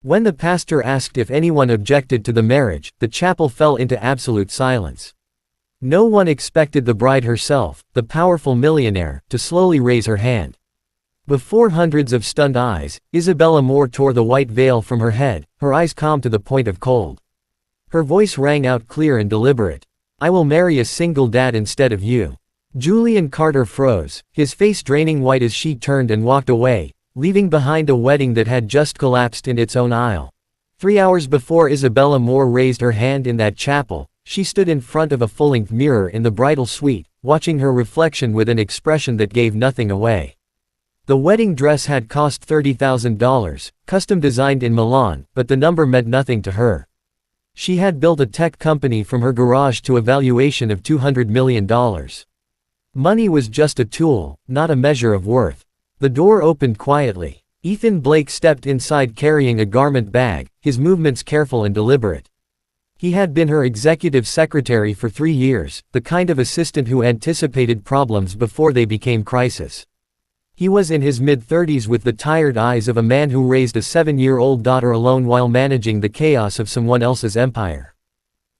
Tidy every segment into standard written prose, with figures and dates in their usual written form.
When the pastor asked if anyone objected to the marriage, the chapel fell into absolute silence. No one expected the bride herself, the powerful millionaire, to slowly raise her hand. Before hundreds of stunned eyes, Isabella Moore tore the white veil from her head, her eyes calm to the point of cold. Her voice rang out clear and deliberate. "I will marry a single dad instead of you." Julian Carter froze, his face draining white as she turned and walked away, leaving behind a wedding that had just collapsed in its own aisle. 3 hours before Isabella Moore raised her hand in that chapel, she stood in front of a full-length mirror in the bridal suite, watching her reflection with an expression that gave nothing away. The wedding dress had cost $30,000, custom designed in Milan, but the number meant nothing to her. She had built a tech company from her garage to a valuation of $200 million. Money was just a tool, not a measure of worth. The door opened quietly. Ethan Blake stepped inside carrying a garment bag, his movements careful and deliberate. He had been her executive secretary for 3 years, the kind of assistant who anticipated problems before they became crisis. He was in his mid-30s with the tired eyes of a man who raised a 7-year-old daughter alone while managing the chaos of someone else's empire.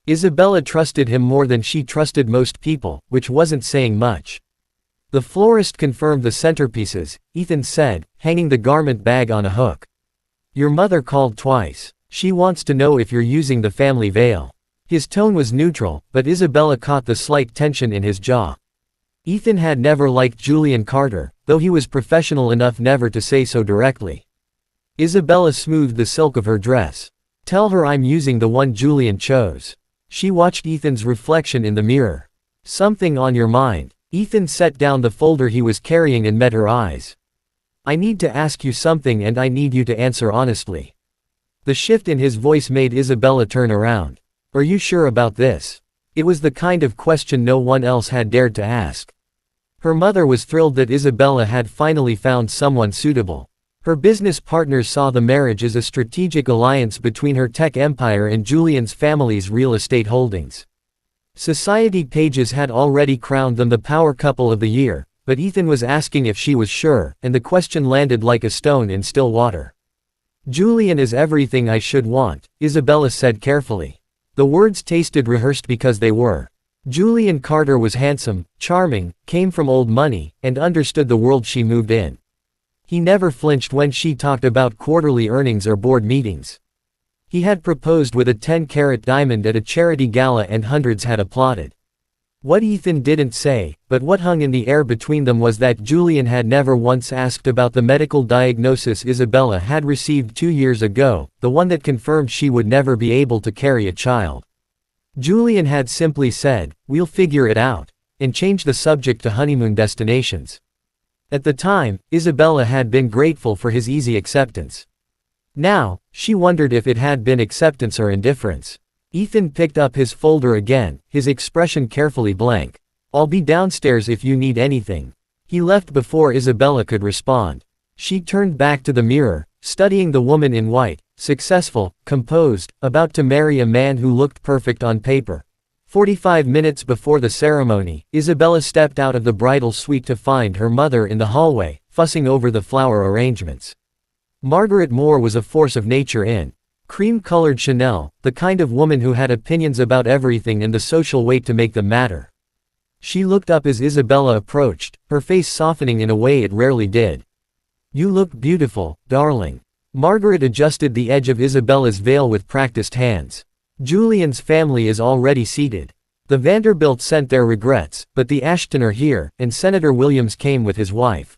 Isabella trusted him more than she trusted most people, which wasn't saying much. "The florist confirmed the centerpieces," Ethan said, hanging the garment bag on a hook. "Your mother called twice. She wants to know if you're using the family veil." His tone was neutral, but Isabella caught the slight tension in his jaw. Ethan had never liked Julian Carter, though he was professional enough never to say so directly. Isabella smoothed the silk of her dress. "Tell her I'm using the one Julian chose." She watched Ethan's reflection in the mirror. "Something on your mind?" Ethan set down the folder he was carrying and met her eyes. "I need to ask you something and I need you to answer honestly." The shift in his voice made Isabella turn around. "Are you sure about this?" It was the kind of question no one else had dared to ask. Her mother was thrilled that Isabella had finally found someone suitable. Her business partners saw the marriage as a strategic alliance between her tech empire and Julian's family's real estate holdings. Society pages had already crowned them the power couple of the year, but Ethan was asking if she was sure, and the question landed like a stone in still water. "Julian is everything I should want," Isabella said carefully. The words tasted rehearsed because they were. Julian Carter was handsome, charming, came from old money, and understood the world she moved in. He never flinched when she talked about quarterly earnings or board meetings. He had proposed with a 10-carat diamond at a charity gala and hundreds had applauded. What Ethan didn't say, but what hung in the air between them was that Julian had never once asked about the medical diagnosis Isabella had received 2 years ago, the one that confirmed she would never be able to carry a child. Julian had simply said, "We'll figure it out," and changed the subject to honeymoon destinations. At the time, Isabella had been grateful for his easy acceptance. Now, she wondered if it had been acceptance or indifference. Ethan picked up his folder again, his expression carefully blank. "I'll be downstairs if you need anything." He left before Isabella could respond. She turned back to the mirror, studying the woman in white, successful, composed, about to marry a man who looked perfect on paper. 45 minutes before the ceremony, Isabella stepped out of the bridal suite to find her mother in the hallway, fussing over the flower arrangements. Margaret Moore was a force of nature in cream-colored Chanel, the kind of woman who had opinions about everything and the social weight to make them matter. She looked up as Isabella approached, her face softening in a way it rarely did. "You look beautiful, darling." Margaret adjusted the edge of Isabella's veil with practiced hands. "Julian's family is already seated. The Vanderbilts sent their regrets, but the Ashton are here, and Senator Williams came with his wife."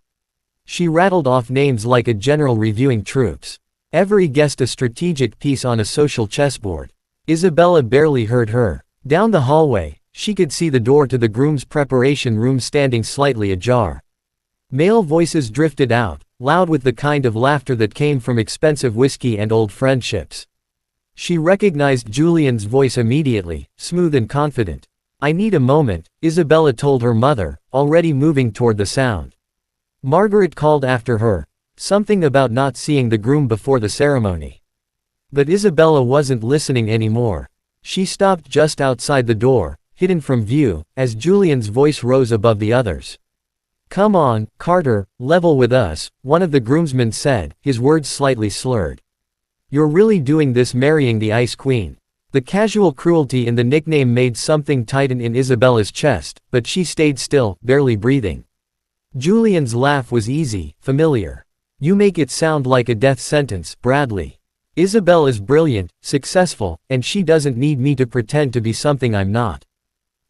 She rattled off names like a general reviewing troops. Every guest a strategic piece on a social chessboard. Isabella barely heard her. Down the hallway, she could see the door to the groom's preparation room standing slightly ajar. Male voices drifted out, loud with the kind of laughter that came from expensive whiskey and old friendships. She recognized Julian's voice immediately, smooth and confident. "I need a moment," Isabella told her mother, already moving toward the sound. Margaret called after her, something about not seeing the groom before the ceremony. But Isabella wasn't listening anymore. She stopped just outside the door, hidden from view, as Julian's voice rose above the others. "Come on, Carter, level with us," one of the groomsmen said, his words slightly slurred. You're really doing this, marrying the Ice Queen. The casual cruelty in the nickname made something tighten in Isabella's chest, but she stayed still, barely breathing. Julian's laugh was easy, familiar. You make it sound like a death sentence, Bradley. Isabella's brilliant, successful, and she doesn't need me to pretend to be something I'm not.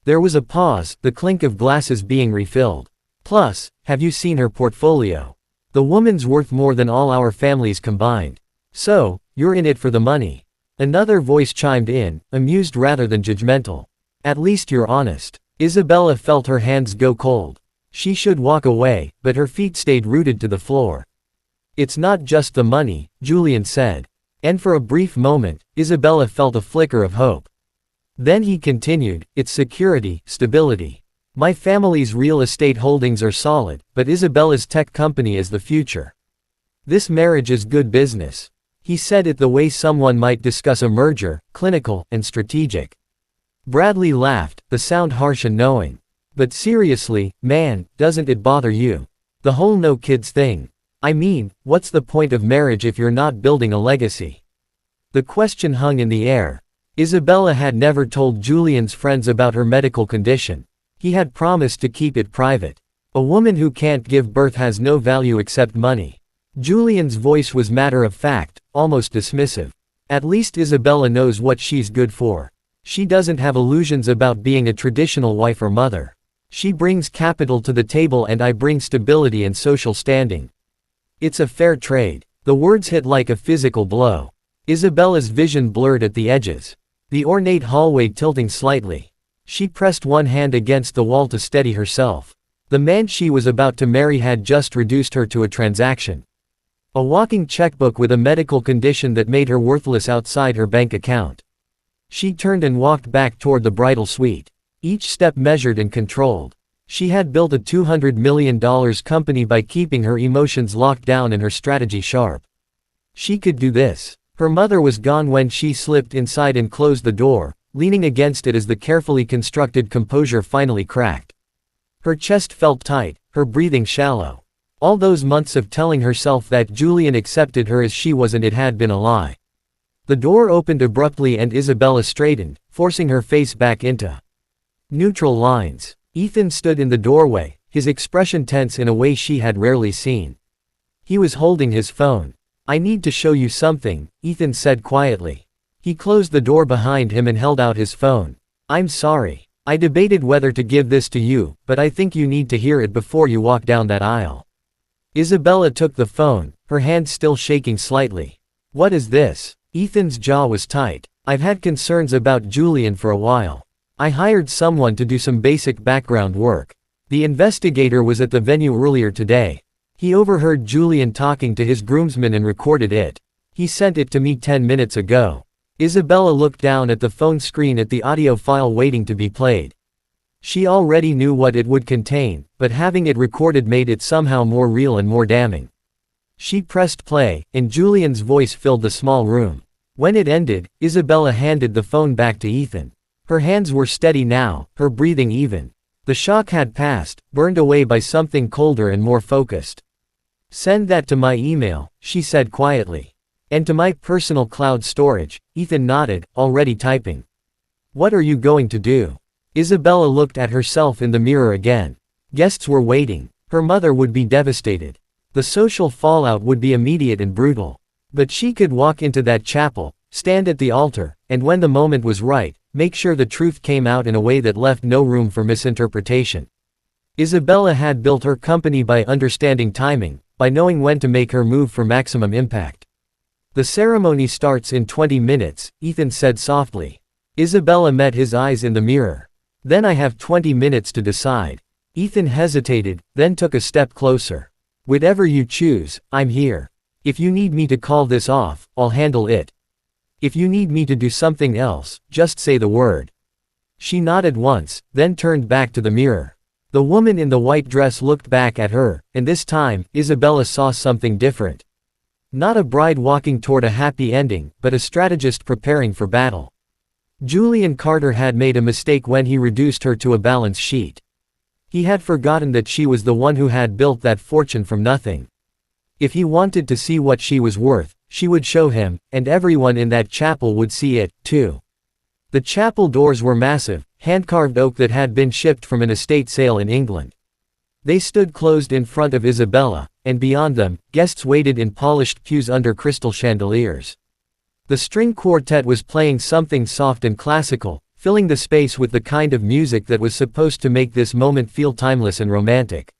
There was a pause, the clink of glasses being refilled. Plus, have you seen her portfolio? The woman's worth more than all our families combined. So, you're in it for the money. Another voice chimed in, amused rather than judgmental. At least you're honest. Isabella felt her hands go cold. She should walk away, but her feet stayed rooted to the floor. It's not just the money, Julian said. And for a brief moment, Isabella felt a flicker of hope. Then he continued, it's security, stability. My family's real estate holdings are solid, but Isabella's tech company is the future. This marriage is good business. He said it the way someone might discuss a merger, clinical and strategic. Bradley laughed, the sound harsh and knowing. But seriously, man, doesn't it bother you? The whole no kids thing. I mean, what's the point of marriage if you're not building a legacy? The question hung in the air. Isabella had never told Julian's friends about her medical condition. He had promised to keep it private. A woman who can't give birth has no value except money. Julian's voice was matter of fact, almost dismissive. At least Isabella knows what she's good for. She doesn't have illusions about being a traditional wife or mother. She brings capital to the table and I bring stability and social standing. It's a fair trade. The words hit like a physical blow. Isabella's vision blurred at the edges. The ornate hallway tilting slightly. She pressed one hand against the wall to steady herself. The man she was about to marry had just reduced her to a transaction. A walking checkbook with a medical condition that made her worthless outside her bank account. She turned and walked back toward the bridal suite. Each step measured and controlled. She had built a $200 million company by keeping her emotions locked down and her strategy sharp. She could do this. Her mother was gone when she slipped inside and closed the door, leaning against it as the carefully constructed composure finally cracked. Her chest felt tight, her breathing shallow. All those months of telling herself that Julian accepted her as she was and it had been a lie. The door opened abruptly and Isabella straightened, forcing her face back into neutral lines. Ethan stood in the doorway, his expression tense in a way she had rarely seen. He was holding his phone. I need to show you something, Ethan said quietly. He closed the door behind him and held out his phone. I'm sorry. I debated whether to give this to you, but I think you need to hear it before you walk down that aisle. Isabella took the phone, her hand still shaking slightly. What is this? Ethan's jaw was tight. I've had concerns about Julian for a while. I hired someone to do some basic background work. The investigator was at the venue earlier today. He overheard Julian talking to his groomsmen and recorded it. He sent it to me 10 minutes ago. Isabella looked down at the phone screen at the audio file waiting to be played. She already knew what it would contain, but having it recorded made it somehow more real and more damning. She pressed play, and Julian's voice filled the small room. When it ended, Isabella handed the phone back to Ethan. Her hands were steady now, her breathing even. The shock had passed, burned away by something colder and more focused. Send that to my email, she said quietly. And to my personal cloud storage, Ethan nodded, already typing. What are you going to do? Isabella looked at herself in the mirror again. Guests were waiting. Her mother would be devastated. The social fallout would be immediate and brutal. But she could walk into that chapel, stand at the altar, and when the moment was right, make sure the truth came out in a way that left no room for misinterpretation. Isabella had built her company by understanding timing, by knowing when to make her move for maximum impact. The ceremony starts in 20 minutes, Ethan said softly. Isabella met his eyes in the mirror. Then I have 20 minutes to decide. Ethan hesitated, then took a step closer. Whatever you choose, I'm here. If you need me to call this off, I'll handle it. If you need me to do something else, just say the word. She nodded once, then turned back to the mirror. The woman in the white dress looked back at her, and this time, Isabella saw something different. Not a bride walking toward a happy ending, but a strategist preparing for battle. Julian Carter had made a mistake when he reduced her to a balance sheet. He had forgotten that she was the one who had built that fortune from nothing. If he wanted to see what she was worth, she would show him, and everyone in that chapel would see it, too. The chapel doors were massive, hand-carved oak that had been shipped from an estate sale in England. They stood closed in front of Isabella, and beyond them, guests waited in polished pews under crystal chandeliers. The string quartet was playing something soft and classical, filling the space with the kind of music that was supposed to make this moment feel timeless and romantic.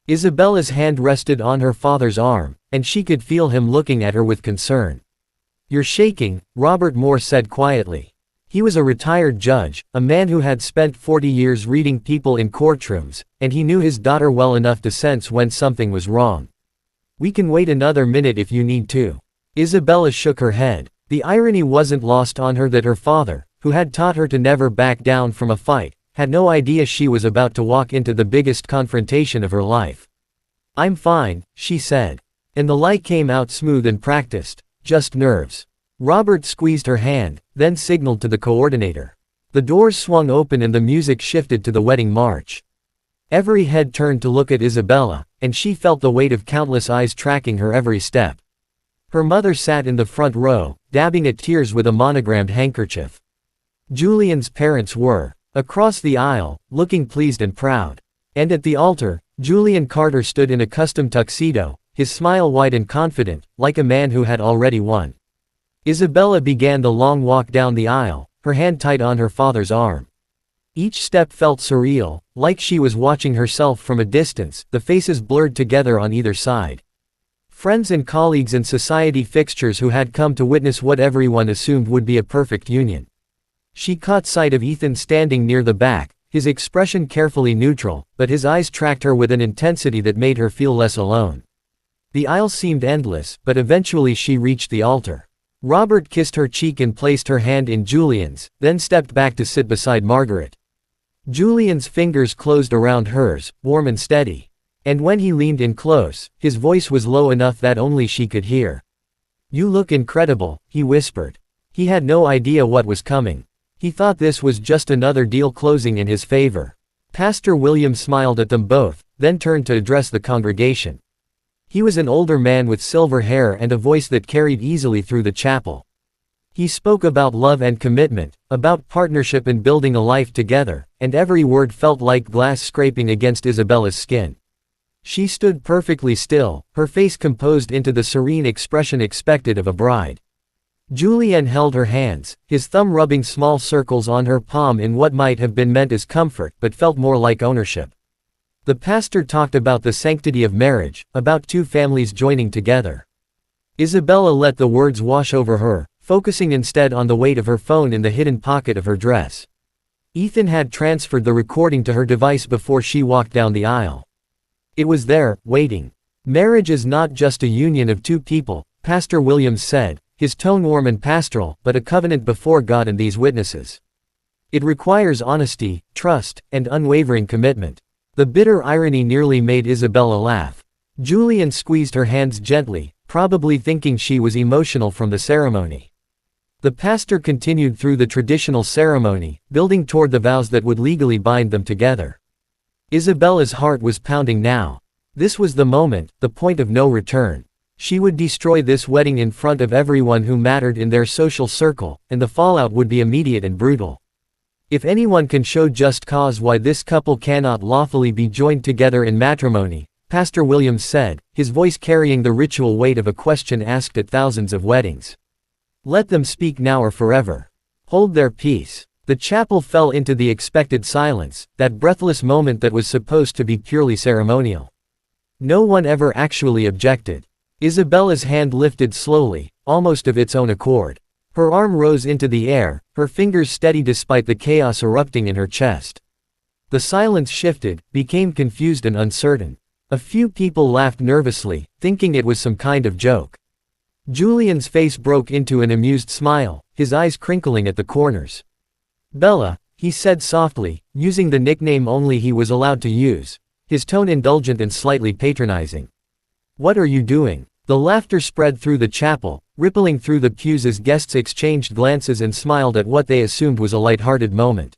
Isabella's hand rested on her father's arm, and she could feel him looking at her with concern. "You're shaking," Robert Moore said quietly. He was a retired judge, a man who had spent 40 years reading people in courtrooms, and he knew his daughter well enough to sense when something was wrong. "We can wait another minute if you need to." Isabella shook her head. The irony wasn't lost on her that her father, who had taught her to never back down from a fight, had no idea she was about to walk into the biggest confrontation of her life. "I'm fine," she said. And the lie came out smooth and practiced. "Just nerves." Robert squeezed her hand, then signaled to the coordinator. The doors swung open and the music shifted to the wedding march. Every head turned to look at Isabella, and she felt the weight of countless eyes tracking her every step. Her mother sat in the front row, dabbing at tears with a monogrammed handkerchief. Julian's parents were across the aisle, looking pleased and proud. And at the altar, Julian Carter stood in a custom tuxedo, his smile wide and confident, like a man who had already won. Isabella began the long walk down the aisle, her hand tight on her father's arm. Each step felt surreal, like she was watching herself from a distance, the faces blurred together on either side. Friends and colleagues and society fixtures who had come to witness what everyone assumed would be a perfect union. She caught sight of Ethan standing near the back, his expression carefully neutral, but his eyes tracked her with an intensity that made her feel less alone. The aisle seemed endless, but eventually she reached the altar. Robert kissed her cheek and placed her hand in Julian's, then stepped back to sit beside Margaret. Julian's fingers closed around hers, warm and steady. And when he leaned in close, his voice was low enough that only she could hear. "You look incredible," he whispered. He had no idea what was coming. He thought this was just another deal closing in his favor. Pastor William smiled at them both, then turned to address the congregation. He was an older man with silver hair and a voice that carried easily through the chapel. He spoke about love and commitment, about partnership and building a life together, and every word felt like glass scraping against Isabella's skin. She stood perfectly still, her face composed into the serene expression expected of a bride. Julian held her hands, his thumb rubbing small circles on her palm in what might have been meant as comfort but felt more like ownership. The pastor talked about the sanctity of marriage, about two families joining together. Isabella let the words wash over her, focusing instead on the weight of her phone in the hidden pocket of her dress. Ethan had transferred the recording to her device before she walked down the aisle. It was there, waiting. "Marriage is not just a union of two people," Pastor Williams said, his tone warm and pastoral, "but a covenant before God and these witnesses. It requires honesty, trust, and unwavering commitment." The bitter irony nearly made Isabella laugh. Julian squeezed her hands gently, probably thinking she was emotional from the ceremony. The pastor continued through the traditional ceremony, building toward the vows that would legally bind them together. Isabella's heart was pounding now. This was the moment, the point of no return. She would destroy this wedding in front of everyone who mattered in their social circle, and the fallout would be immediate and brutal. If anyone can show just cause why this couple cannot lawfully be joined together in matrimony, Pastor Williams said, his voice carrying the ritual weight of a question asked at thousands of weddings. "Let them speak now or forever. Hold their peace." The chapel fell into the expected silence, that breathless moment that was supposed to be purely ceremonial. No one ever actually objected. Isabella's hand lifted slowly, almost of its own accord. Her arm rose into the air, her fingers steady despite the chaos erupting in her chest. The silence shifted, became confused and uncertain. A few people laughed nervously, thinking it was some kind of joke. Julian's face broke into an amused smile, his eyes crinkling at the corners. "Bella," he said softly, using the nickname only he was allowed to use, his tone indulgent and slightly patronizing. "What are you doing?" The laughter spread through the chapel, rippling through the pews as guests exchanged glances and smiled at what they assumed was a light-hearted moment.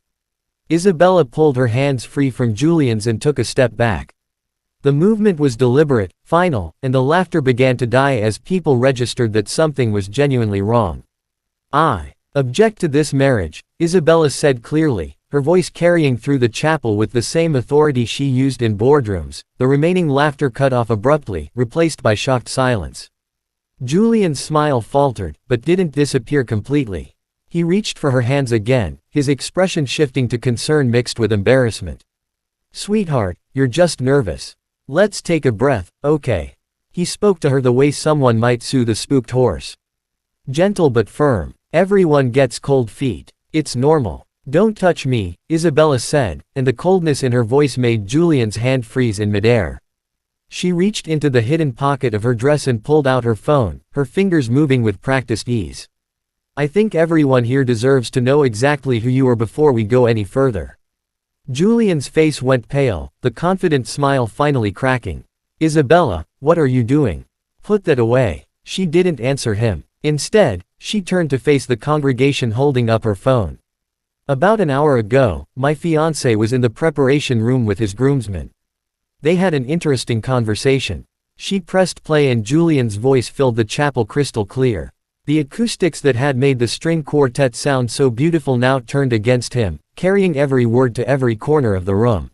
Isabella pulled her hands free from Julian's and took a step back. The movement was deliberate, final, and the laughter began to die as people registered that something was genuinely wrong. "I object to this marriage," Isabella said clearly, her voice carrying through the chapel with the same authority she used in boardrooms. The remaining laughter cut off abruptly, replaced by shocked silence. Julian's smile faltered, but didn't disappear completely. He reached for her hands again, his expression shifting to concern mixed with embarrassment. "Sweetheart, you're just nervous. Let's take a breath, okay?" He spoke to her the way someone might soothe a spooked horse. Gentle but firm. "Everyone gets cold feet. It's normal. Don't touch me," Isabella said, and the coldness in her voice made Julian's hand freeze in midair. She reached into the hidden pocket of her dress and pulled out her phone, her fingers moving with practiced ease. "I think everyone here deserves to know exactly who you are before we go any further." Julian's face went pale, the confident smile finally cracking. "Isabella, what are you doing? Put that away." She didn't answer him. Instead, she turned to face the congregation holding up her phone. "About an hour ago, my fiancé was in the preparation room with his groomsmen. They had an interesting conversation." She pressed play and Julian's voice filled the chapel crystal clear. The acoustics that had made the string quartet sound so beautiful now turned against him, carrying every word to every corner of the room.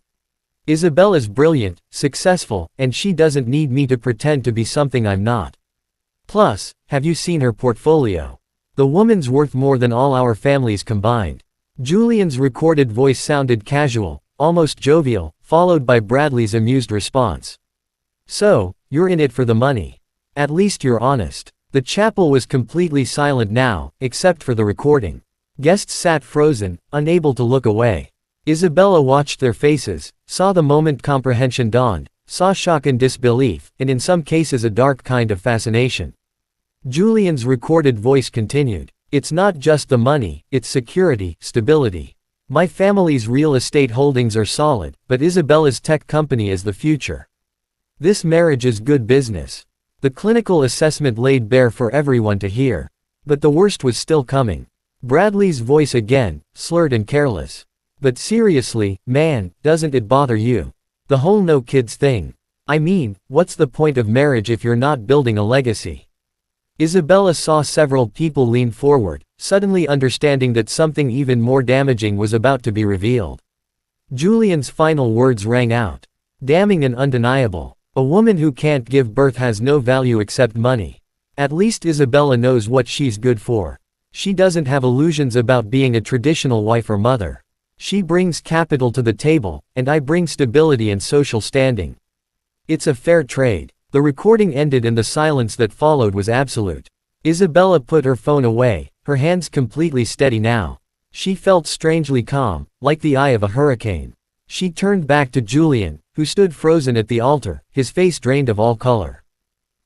"Isabella's brilliant, successful, and she doesn't need me to pretend to be something I'm not. Plus, have you seen her portfolio? The woman's worth more than all our families combined." Julian's recorded voice sounded casual, almost jovial, followed by Bradley's amused response. "So, you're in it for the money. At least you're honest." The chapel was completely silent now, except for the recording. Guests sat frozen, unable to look away. Isabella watched their faces, saw the moment comprehension dawned, saw shock and disbelief, and in some cases a dark kind of fascination. Julian's recorded voice continued. "It's not just the money, it's security, stability. My family's real estate holdings are solid, but Isabella's tech company is the future. This marriage is good business." The clinical assessment laid bare for everyone to hear. But the worst was still coming. Bradley's voice again, slurred and careless. "But seriously, man, doesn't it bother you? The whole no kids thing. I mean, what's the point of marriage if you're not building a legacy?" Isabella saw several people lean forward, suddenly understanding that something even more damaging was about to be revealed. Julian's final words rang out. Damning and undeniable. "A woman who can't give birth has no value except money. At least Isabella knows what she's good for. She doesn't have illusions about being a traditional wife or mother. She brings capital to the table, and I bring stability and social standing. It's a fair trade." The recording ended and the silence that followed was absolute. Isabella put her phone away, her hands completely steady now. She felt strangely calm, like the eye of a hurricane. She turned back to Julian, who stood frozen at the altar, his face drained of all color.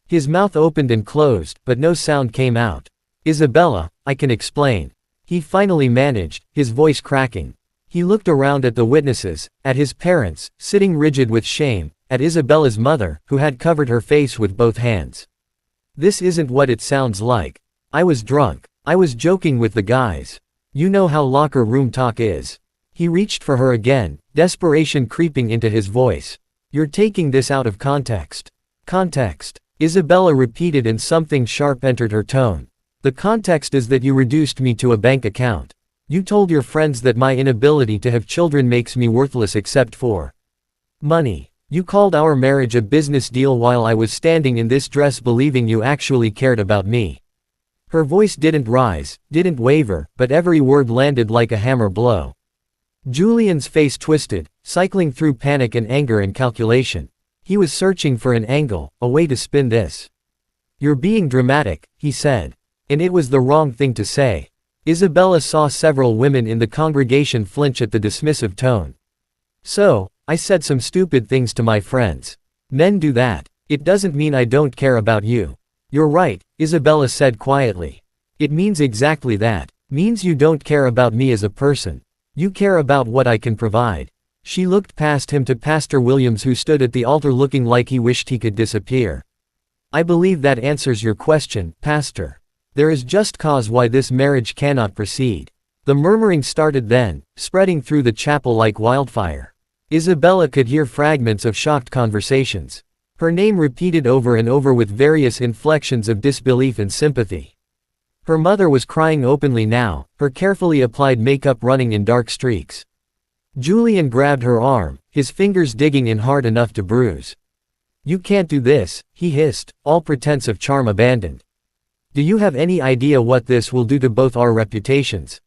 His mouth opened and closed, but no sound came out. "Isabella, I can explain." He finally managed, his voice cracking. He looked around at the witnesses, at his parents, sitting rigid with shame, at Isabella's mother, who had covered her face with both hands. "This isn't what it sounds like. I was drunk. I was joking with the guys. You know how locker room talk is." He reached for her again, desperation creeping into his voice. "You're taking this out of context." "Context," Isabella repeated and something sharp entered her tone. "The context is that you reduced me to a bank account. You told your friends that my inability to have children makes me worthless except for money. You called our marriage a business deal while I was standing in this dress believing you actually cared about me." Her voice didn't rise, didn't waver, but every word landed like a hammer blow. Julian's face twisted, cycling through panic and anger and calculation. He was searching for an angle, a way to spin this. "You're being dramatic," he said. And it was the wrong thing to say. Isabella saw several women in the congregation flinch at the dismissive tone. "So, I said some stupid things to my friends. Men do that. It doesn't mean I don't care about you." "You're right," Isabella said quietly. "It means exactly that. Means you don't care about me as a person. You care about what I can provide." She looked past him to Pastor Williams, who stood at the altar looking like he wished he could disappear. "I believe that answers your question, Pastor. There is just cause why this marriage cannot proceed." The murmuring started then, spreading through the chapel like wildfire. Isabella could hear fragments of shocked conversations. Her name repeated over and over with various inflections of disbelief and sympathy. Her mother was crying openly now, her carefully applied makeup running in dark streaks. Julian grabbed her arm, his fingers digging in hard enough to bruise. "You can't do this," he hissed, all pretense of charm abandoned. "Do you have any idea what this will do to both our reputations?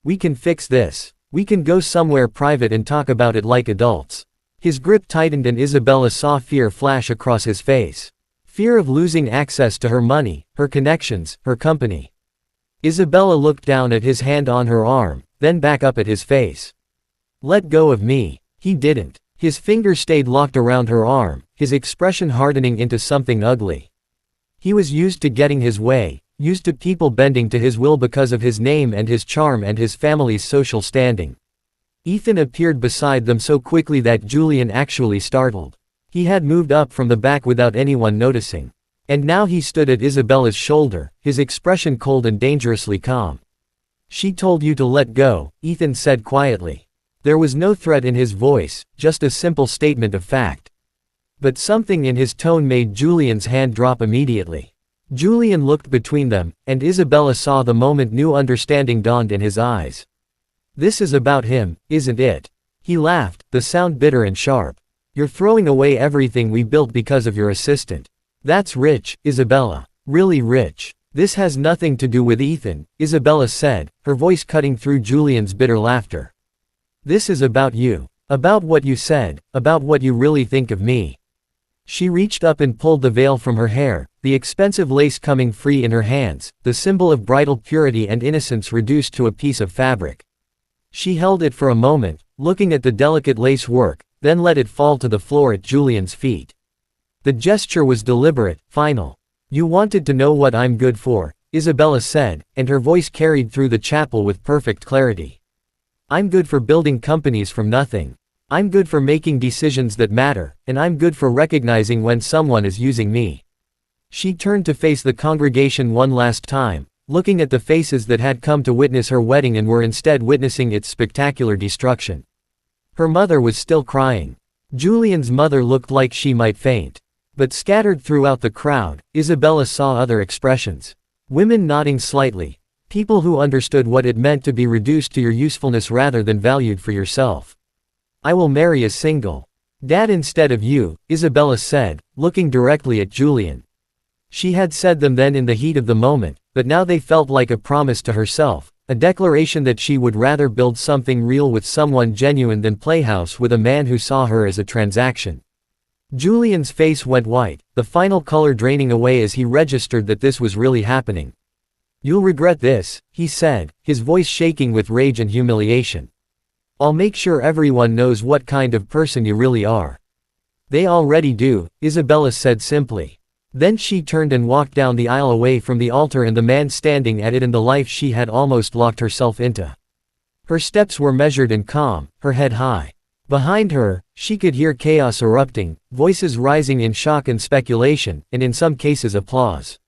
We can fix this. We can go somewhere private and talk about it like adults." His grip tightened and Isabella saw fear flash across his face. Fear of losing access to her money, her connections, her company. Isabella looked down at his hand on her arm, then back up at his face. "Let go of me." He didn't. His fingers stayed locked around her arm, his expression hardening into something ugly. He was used to getting his way, used to people bending to his will because of his name and his charm and his family's social standing. Ethan appeared beside them so quickly that Julian actually startled. He had moved up from the back without anyone noticing. And now he stood at Isabella's shoulder, his expression cold and dangerously calm. "She told you to let go," Ethan said quietly. There was no threat in his voice, just a simple statement of fact. But something in his tone made Julian's hand drop immediately. Julian looked between them, and Isabella saw the moment new understanding dawned in his eyes. "This is about him, isn't it?" He laughed, the sound bitter and sharp. "You're throwing away everything we built because of your assistant. That's rich, Isabella. Really rich." "This has nothing to do with Ethan," Isabella said, her voice cutting through Julian's bitter laughter. "This is about you. About what you said, about what you really think of me." She reached up and pulled the veil from her hair, the expensive lace coming free in her hands, the symbol of bridal purity and innocence reduced to a piece of fabric. She held it for a moment, looking at the delicate lace work, then let it fall to the floor at Julian's feet. The gesture was deliberate, final. "You wanted to know what I'm good for," Isabella said, and her voice carried through the chapel with perfect clarity. "I'm good for building companies from nothing. I'm good for making decisions that matter, and I'm good for recognizing when someone is using me." She turned to face the congregation one last time, looking at the faces that had come to witness her wedding and were instead witnessing its spectacular destruction. Her mother was still crying. Julian's mother looked like she might faint. But scattered throughout the crowd, Isabella saw other expressions. Women nodding slightly. People who understood what it meant to be reduced to your usefulness rather than valued for yourself. "I will marry a single dad instead of you," Isabella said, looking directly at Julian. She had said them then in the heat of the moment, but now they felt like a promise to herself, a declaration that she would rather build something real with someone genuine than play house with a man who saw her as a transaction. Julian's face went white, the final color draining away as he registered that this was really happening. "You'll regret this," he said, his voice shaking with rage and humiliation. "I'll make sure everyone knows what kind of person you really are." "They already do," Isabella said simply. Then she turned and walked down the aisle away from the altar and the man standing at it and the life she had almost locked herself into. Her steps were measured and calm, her head high. Behind her, she could hear chaos erupting, voices rising in shock and speculation, and in some cases applause.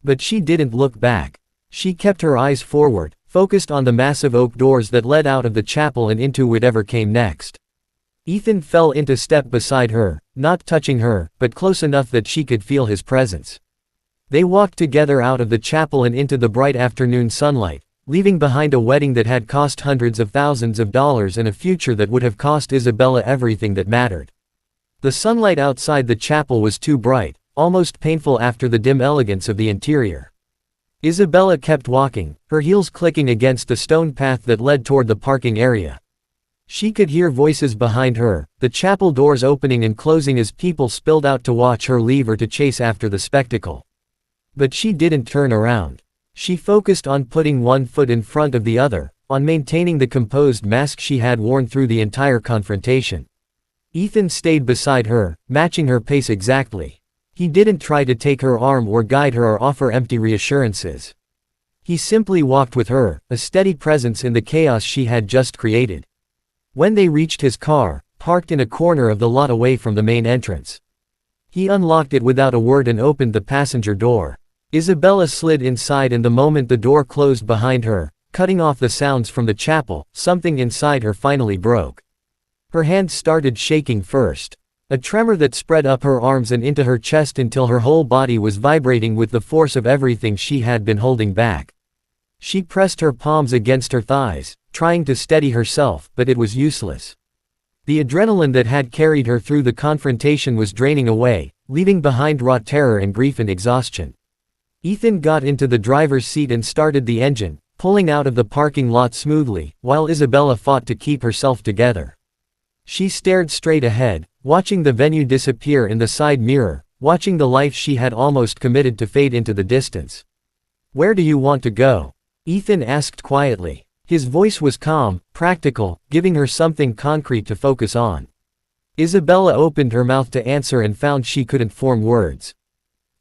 But she didn't look back. She kept her eyes forward, focused on the massive oak doors that led out of the chapel and into whatever came next. Ethan fell into step beside her, not touching her, but close enough that she could feel his presence. They walked together out of the chapel and into the bright afternoon sunlight, leaving behind a wedding that had cost hundreds of thousands of dollars and a future that would have cost Isabella everything that mattered. The sunlight outside the chapel was too bright, almost painful after the dim elegance of the interior. Isabella kept walking, her heels clicking against the stone path that led toward the parking area. She could hear voices behind her, the chapel doors opening and closing as people spilled out to watch her leave or to chase after the spectacle. But she didn't turn around. She focused on putting one foot in front of the other, on maintaining the composed mask she had worn through the entire confrontation. Ethan stayed beside her, matching her pace exactly. He didn't try to take her arm or guide her or offer empty reassurances. He simply walked with her, a steady presence in the chaos she had just created. When they reached his car, parked in a corner of the lot away from the main entrance, he unlocked it without a word and opened the passenger door. Isabella slid inside and the moment the door closed behind her, cutting off the sounds from the chapel, something inside her finally broke. Her hands started shaking first. A tremor that spread up her arms and into her chest until her whole body was vibrating with the force of everything she had been holding back. She pressed her palms against her thighs, trying to steady herself, but it was useless. The adrenaline that had carried her through the confrontation was draining away, leaving behind raw terror and grief and exhaustion. Ethan got into the driver's seat and started the engine, pulling out of the parking lot smoothly, while Isabella fought to keep herself together. She stared straight ahead, watching the venue disappear in the side mirror, watching the life she had almost committed to fade into the distance. "Where do you want to go?" Ethan asked quietly. His voice was calm, practical, giving her something concrete to focus on. Isabella opened her mouth to answer and found she couldn't form words.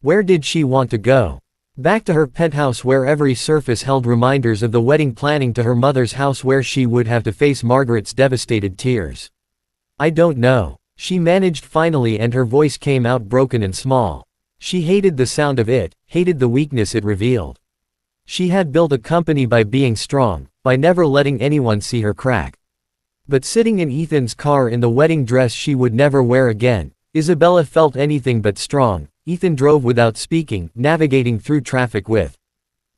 Where did she want to go? Back to her penthouse where every surface held reminders of the wedding planning, to her mother's house where she would have to face Margaret's devastated tears. "I don't know," she managed finally, and her voice came out broken and small. She hated the sound of it, hated the weakness it revealed. She had built a company by being strong, by never letting anyone see her crack. But sitting in Ethan's car in the wedding dress she would never wear again, Isabella felt anything but strong. Ethan drove without speaking, navigating through traffic with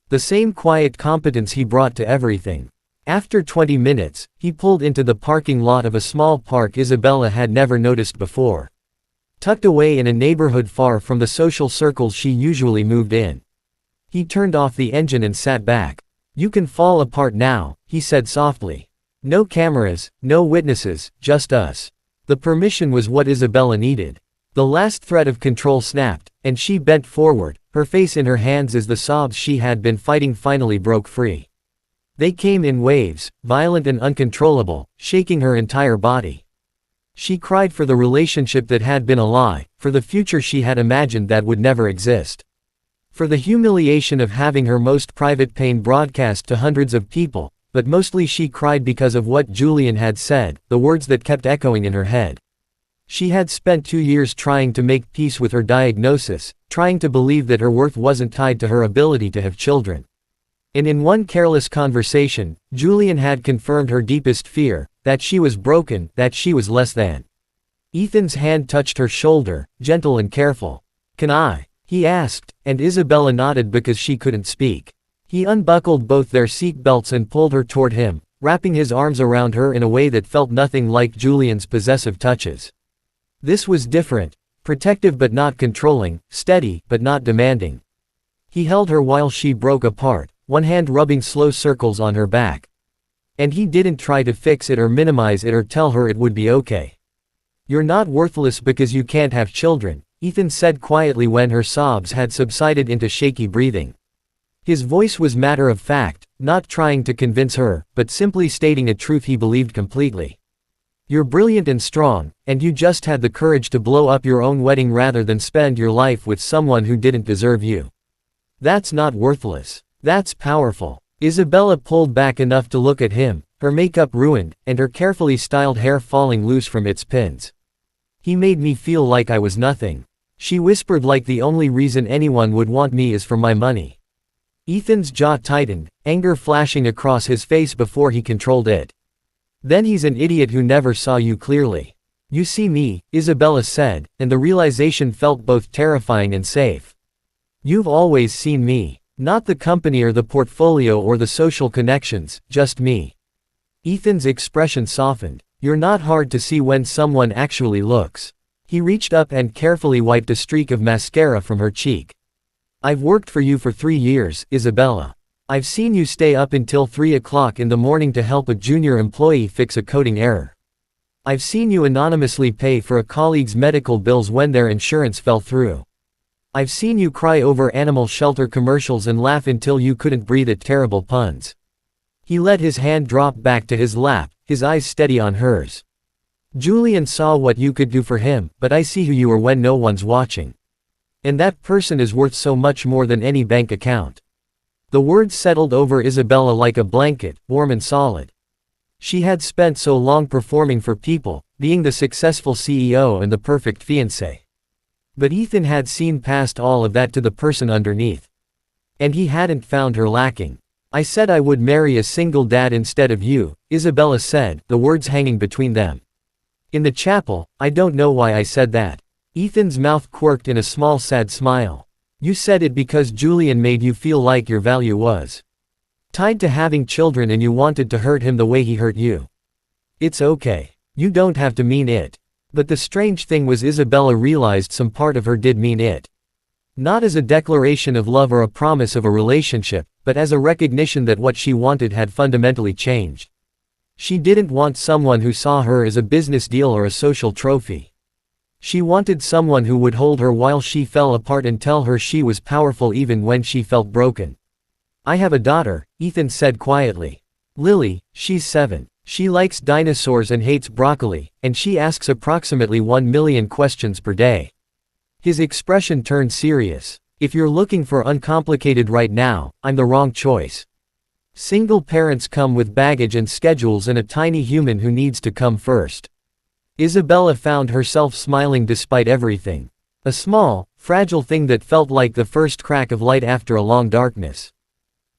the same quiet competence he brought to everything. After 20 minutes, he pulled into the parking lot of a small park Isabella had never noticed before. Tucked away in a neighborhood far from the social circles she usually moved in. He turned off the engine and sat back. "You can fall apart now," he said softly. "No cameras, no witnesses, just us." The permission was what Isabella needed. The last thread of control snapped, and she bent forward, her face in her hands as the sobs she had been fighting finally broke free. They came in waves, violent and uncontrollable, shaking her entire body. She cried for the relationship that had been a lie, for the future she had imagined that would never exist. For the humiliation of having her most private pain broadcast to hundreds of people, but mostly she cried because of what Julian had said, the words that kept echoing in her head. She had spent 2 years trying to make peace with her diagnosis, trying to believe that her worth wasn't tied to her ability to have children. And in one careless conversation, Julian had confirmed her deepest fear, that she was broken, that she was less than. Ethan's hand touched her shoulder, gentle and careful. "Can I?" he asked, and Isabella nodded because she couldn't speak. He unbuckled both their seat belts and pulled her toward him, wrapping his arms around her in a way that felt nothing like Julian's possessive touches. This was different, protective but not controlling, steady but not demanding. He held her while she broke apart, one hand rubbing slow circles on her back. And he didn't try to fix it or minimize it or tell her it would be okay. "You're not worthless because you can't have children," Ethan said quietly when her sobs had subsided into shaky breathing. His voice was matter of fact, not trying to convince her, but simply stating a truth he believed completely. "You're brilliant and strong, and you just had the courage to blow up your own wedding rather than spend your life with someone who didn't deserve you. That's not worthless. That's powerful." Isabella pulled back enough to look at him, her makeup ruined, and her carefully styled hair falling loose from its pins. "He made me feel like I was nothing," she whispered, "like the only reason anyone would want me is for my money." Ethan's jaw tightened, anger flashing across his face before he controlled it. "Then he's an idiot who never saw you clearly." "You see me," Isabella said, and the realization felt both terrifying and safe. "You've always seen me. Not the company or the portfolio or the social connections, just me." Ethan's expression softened. "You're not hard to see when someone actually looks." He reached up and carefully wiped a streak of mascara from her cheek. "I've worked for you for 3 years, Isabella. I've seen you stay up until 3 o'clock in the morning to help a junior employee fix a coding error. I've seen you anonymously pay for a colleague's medical bills when their insurance fell through. I've seen you cry over animal shelter commercials and laugh until you couldn't breathe at terrible puns." He let his hand drop back to his lap, his eyes steady on hers. "Julian saw what you could do for him, but I see who you are when no one's watching. And that person is worth so much more than any bank account." The words settled over Isabella like a blanket, warm and solid. She had spent so long performing for people, being the successful CEO and the perfect fiancé. But Ethan had seen past all of that to the person underneath. And he hadn't found her lacking. "I said I would marry a single dad instead of you," Isabella said, the words hanging between them. In the chapel, I don't know why I said that. Ethan's mouth quirked in a small sad smile. You said it because Julian made you feel like your value was tied to having children and you wanted to hurt him the way he hurt you. It's okay. You don't have to mean it. But the strange thing was Isabella realized some part of her did mean it. Not as a declaration of love or a promise of a relationship, but as a recognition that what she wanted had fundamentally changed. She didn't want someone who saw her as a business deal or a social trophy. She wanted someone who would hold her while she fell apart and tell her she was powerful even when she felt broken. I have a daughter, Ethan said quietly. Lily, she's 7. She likes dinosaurs and hates broccoli, and she asks approximately 1 million questions per day. His expression turned serious. If you're looking for uncomplicated right now, I'm the wrong choice. Single parents come with baggage and schedules and a tiny human who needs to come first. Isabella found herself smiling despite everything. A small, fragile thing that felt like the first crack of light after a long darkness.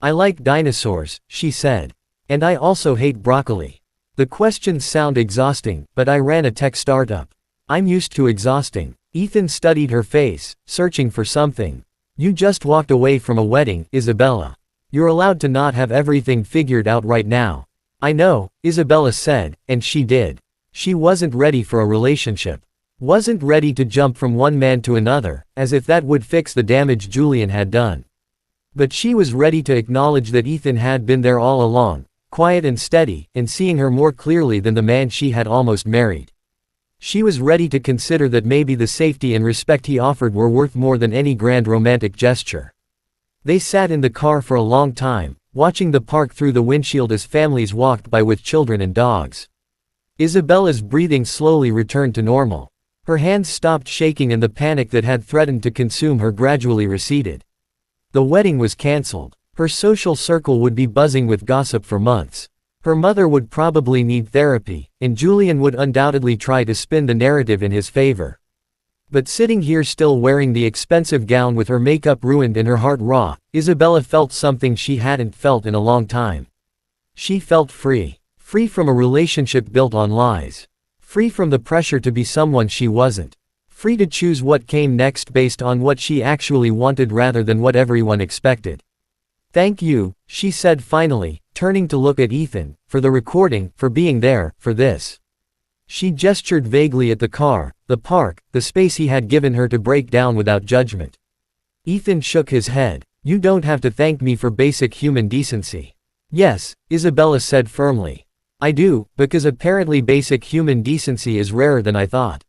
I like dinosaurs, she said. And I also hate broccoli. The questions sound exhausting, but I ran a tech startup. I'm used to exhausting. Ethan studied her face, searching for something. You just walked away from a wedding, Isabella. You're allowed to not have everything figured out right now. I know, Isabella said, and she did. She wasn't ready for a relationship. Wasn't ready to jump from one man to another, as if that would fix the damage Julian had done. But she was ready to acknowledge that Ethan had been there all along, quiet and steady, and seeing her more clearly than the man she had almost married. She was ready to consider that maybe the safety and respect he offered were worth more than any grand romantic gesture. They sat in the car for a long time, watching the park through the windshield as families walked by with children and dogs. Isabella's breathing slowly returned to normal. Her hands stopped shaking and the panic that had threatened to consume her gradually receded. The wedding was cancelled. Her social circle would be buzzing with gossip for months. Her mother would probably need therapy, and Julian would undoubtedly try to spin the narrative in his favor. But sitting here still wearing the expensive gown with her makeup ruined and her heart raw, Isabella felt something she hadn't felt in a long time. She felt free. Free from a relationship built on lies. Free from the pressure to be someone she wasn't. Free to choose what came next based on what she actually wanted rather than what everyone expected. Thank you, she said finally, turning to look at Ethan, for the recording, for being there, for this. She gestured vaguely at the car, the park, the space he had given her to break down without judgment. Ethan shook his head. You don't have to thank me for basic human decency. Yes, Isabella said firmly. I do, because apparently basic human decency is rarer than I thought.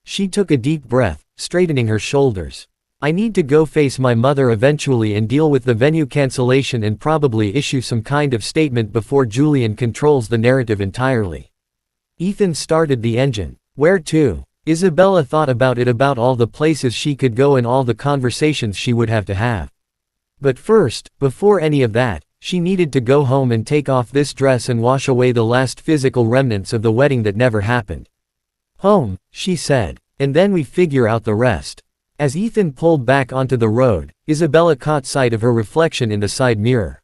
She took a deep breath, straightening her shoulders. I need to go face my mother eventually and deal with the venue cancellation and probably issue some kind of statement before Julian controls the narrative entirely. Ethan started the engine. Where to? Isabella thought about it, about all the places she could go and all the conversations she would have to have. But first, before any of that, she needed to go home and take off this dress and wash away the last physical remnants of the wedding that never happened. Home, she said, and then we figure out the rest. As Ethan pulled back onto the road, Isabella caught sight of her reflection in the side mirror.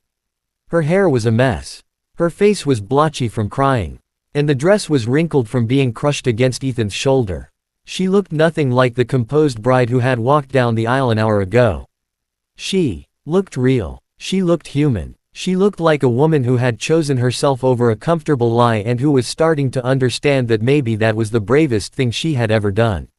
Her hair was a mess. Her face was blotchy from crying. And the dress was wrinkled from being crushed against Ethan's shoulder. She looked nothing like the composed bride who had walked down the aisle an hour ago. She looked real. She looked human. She looked like a woman who had chosen herself over a comfortable lie and who was starting to understand that maybe that was the bravest thing she had ever done.